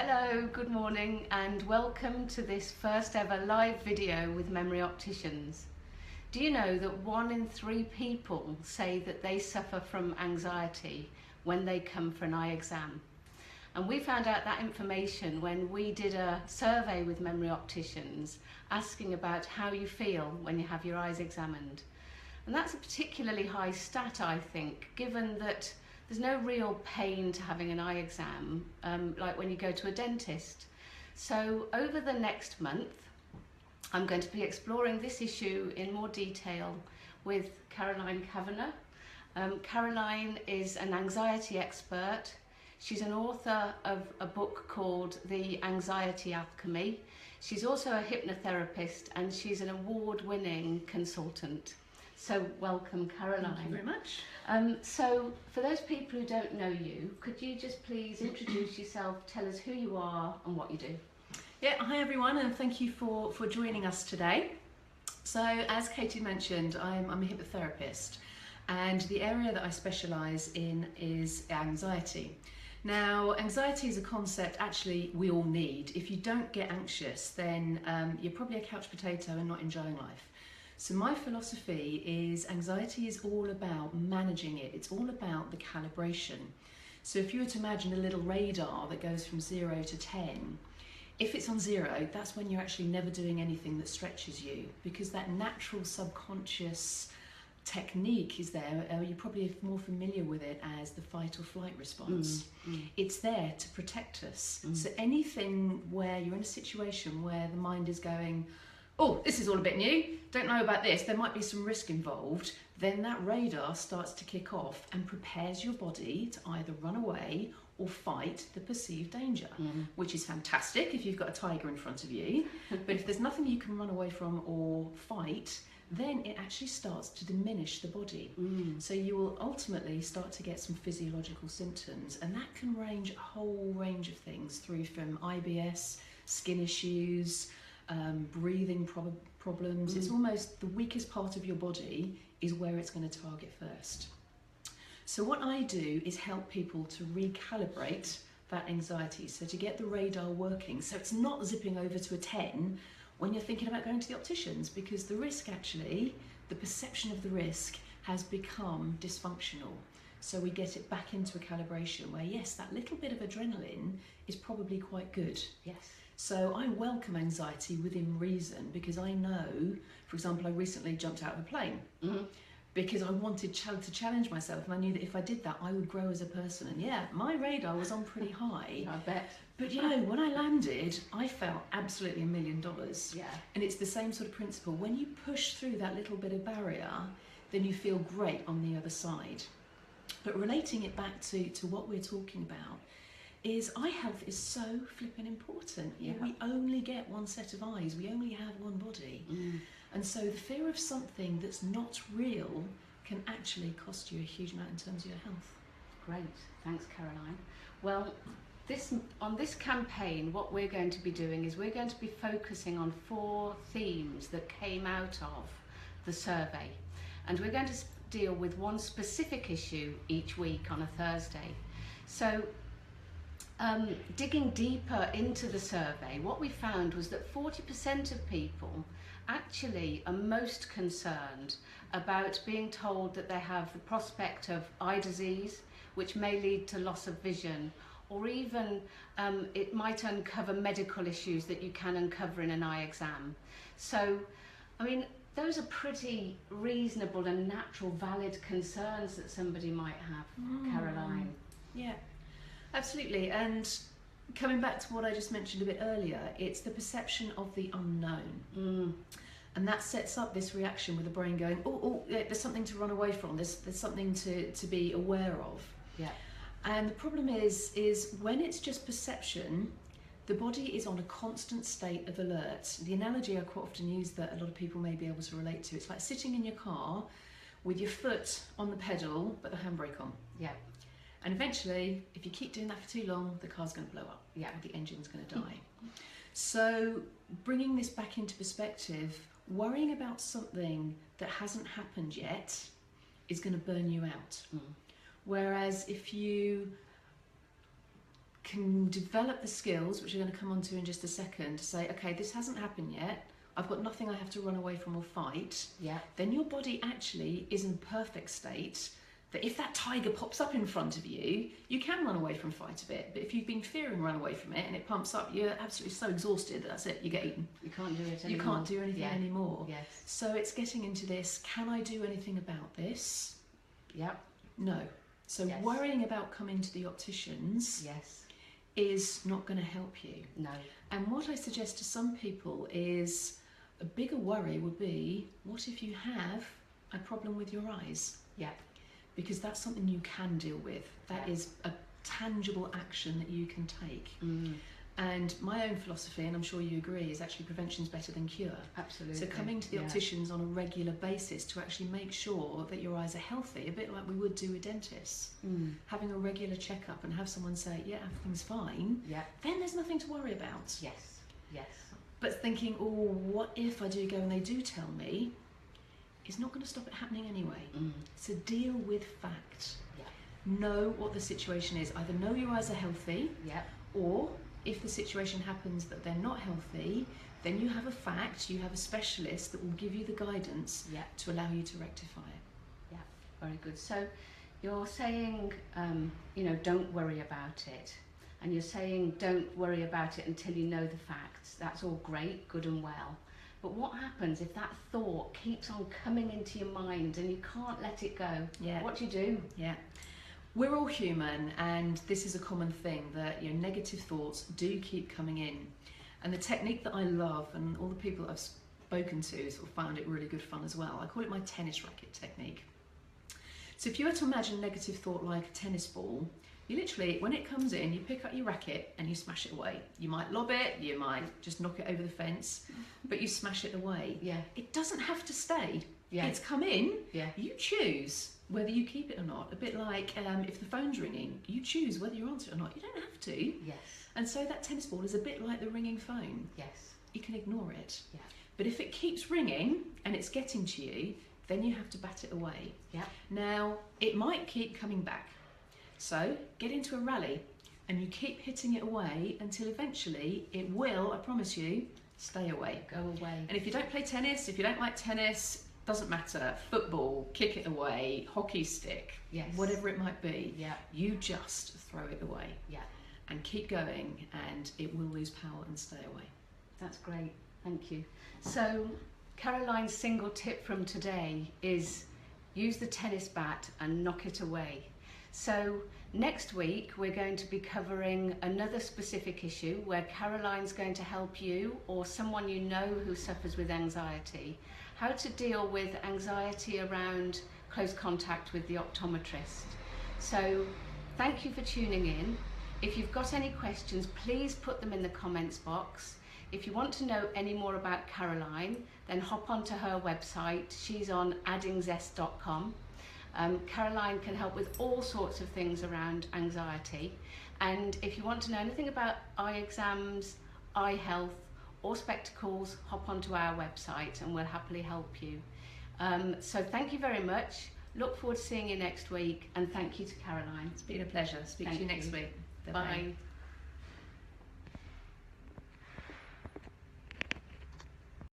Hello, good morning and welcome to this first ever live video with Memory Opticians. Do you know that 1 in 3 people say that they suffer from anxiety when they come for an eye exam? And we found out that information when we did a survey with Memory Opticians asking about how you feel when you have your eyes examined. And that's a particularly high stat, I think, given that there's no real pain to having an eye exam, like when you go to a dentist. So over the next month, I'm going to be exploring this issue in more detail with Caroline Kavanagh. Caroline is an anxiety expert. She's an author of a book called The Anxiety Alchemy. She's also a hypnotherapist and she's an award-winning consultant. So welcome, Caroline. Thank you very much. So for those people who don't know you, could you just please introduce yourself, tell us who you are and what you do? Yeah, hi everyone, and thank you for joining us today. So as Katie mentioned, I'm a hypnotherapist, and the area that I specialise in is anxiety. Now, anxiety is a concept actually we all need. If you don't get anxious, then you're probably a couch potato and not enjoying life. So my philosophy is anxiety is all about managing it. It's all about the calibration. So if you were to imagine a little radar that goes from 0 to 10, if it's on 0, that's when you're actually never doing anything that stretches you, because that natural subconscious technique is there. You're probably more familiar with it as the fight or flight response. It's there to protect us. So anything where you're in a situation where the mind is going, oh, this is all a bit new, don't know about this, there might be some risk involved, then that radar starts to kick off and prepares your body to either run away or fight the perceived danger, which is fantastic if you've got a tiger in front of you. But if there's nothing you can run away from or fight, then it actually starts to diminish the body. So you will ultimately start to get some physiological symptoms, and that can range a whole range of things, through from IBS, skin issues, breathing problems. It's almost the weakest part of your body is where it's going to target first. So what I do is help people to recalibrate that anxiety, so to get the radar working, so it's not zipping over to a 10 when you're thinking about going to the opticians, because the risk actually, the perception of the risk has become dysfunctional. So we get it back into a calibration where, yes, that little bit of adrenaline is probably quite good. Yes. So I welcome anxiety within reason, because I know, for example, I recently jumped out of a plane because I wanted to challenge myself, and I knew that if I did that, I would grow as a person. And yeah, my radar was on pretty high. I bet. But you know, when I landed, I felt absolutely $1 million. Yeah. And it's the same sort of principle. When you push through that little bit of barrier, then you feel great on the other side. But relating it back to what we're talking about, is eye health is so flipping important. Yeah. We only get one set of eyes, we only have one body. And so the fear of something that's not real can actually cost you a huge amount in terms of your health. Great, thanks Caroline. Well, on this campaign, what we're going to be doing is we're going to be focusing on 4 themes that came out of the survey. And we're going to deal with one specific issue each week on a Thursday. So digging deeper into the survey, what we found was that 40% of people actually are most concerned about being told that they have the prospect of eye disease, which may lead to loss of vision, or even it might uncover medical issues that you can uncover in an eye exam. So, I mean, those are pretty reasonable and natural, valid concerns that somebody might have, Caroline. Yeah. Absolutely, and coming back to what I just mentioned a bit earlier, it's the perception of the unknown. And that sets up this reaction with the brain going, oh, there's something to run away from, there's something to be aware of. Yeah. And the problem is when it's just perception, the body is on a constant state of alert. The analogy I quite often use that a lot of people may be able to relate to, it's like sitting in your car with your foot on the pedal but the handbrake on. Yeah. And eventually, if you keep doing that for too long, the car's going to blow up. Yeah. Or the engine's going to die. So bringing this back into perspective, worrying about something that hasn't happened yet is going to burn you out. Whereas if you can develop the skills, which we're going to come on to in just a second, to say, okay, this hasn't happened yet, I've got nothing I have to run away from or fight, Yeah. then your body actually is in a perfect state that if that tiger pops up in front of you, you can run away from fight a bit. But if you've been fearing run away from it and it pumps up, you're absolutely so exhausted that that's it, you get eaten. You can't do it anymore. You can't do anything anymore. Yes. So it's getting into this, can I do anything about this? Yep. No. So Yes. worrying about coming to the opticians Yes. is not going to help you. No. And what I suggest to some people is a bigger worry would be, what if you have a problem with your eyes? Yeah. Because that's something you can deal with. That Yeah. is a tangible action that you can take. Mm. And my own philosophy, and I'm sure you agree, is actually prevention's better than cure. Absolutely. So coming to the opticians on a regular basis to actually make sure that your eyes are healthy, a bit like we would do with dentists. Mm. Having a regular checkup and have someone say, yeah, everything's fine, Yeah. then there's nothing to worry about. Yes. Yes. But thinking, oh, what if I do go and they do tell me, is not going to stop it happening anyway. Mm. So deal with fact. Yeah. Know what the situation is. Either know your eyes are healthy, Yeah. or if the situation happens that they're not healthy, then you have a fact, you have a specialist that will give you the guidance Yeah. to allow you to rectify it. Yeah. Very good. So you're saying, don't worry about it. And you're saying don't worry about it until you know the facts. That's all great, good and well. But what happens if that thought keeps on coming into your mind and you can't let it go? Yeah. What do you do? Yeah. We're all human, and this is a common thing that negative thoughts do keep coming in. And the technique that I love, and all the people I've spoken to sort of found it really good fun as well, I call it my tennis racket technique. So if you were to imagine negative thought like a tennis ball, you literally, when it comes in, you pick up your racket and you smash it away. You might lob it, you might just knock it over the fence, but you smash it away. Yeah. It doesn't have to stay. Yeah. It's come in, Yeah. you choose whether you keep it or not. A bit like if the phone's ringing, you choose whether you answer it or not. You don't have to. Yes. And so that tennis ball is a bit like the ringing phone. Yes. You can ignore it. Yeah. But if it keeps ringing and it's getting to you, then you have to bat it away. Yeah. Now, it might keep coming back. So get into a rally and you keep hitting it away until eventually it will, I promise you, stay away. Go away. And if you don't play tennis, if you don't like tennis, doesn't matter, football, kick it away, hockey stick, Yes. whatever it might be, Yeah. you just throw it away Yeah. and keep going, and it will lose power and stay away. That's great. Thank you. So Caroline's single tip from today is use the tennis bat and knock it away. So next week we're going to be covering another specific issue where Caroline's going to help you or someone you know who suffers with anxiety, how to deal with anxiety around close contact with the optometrist. So thank you for tuning in. If you've got any questions, please put them in the comments box. If you want to know any more about Caroline, then hop onto her website. She's on addingzest.com. Caroline can help with all sorts of things around anxiety. And if you want to know anything about eye exams, eye health, or spectacles, hop onto our website and we'll happily help you. So thank you very much. Look forward to seeing you next week, and thank you to Caroline. It's been a pleasure. Speak to you next week. Bye-bye. Bye.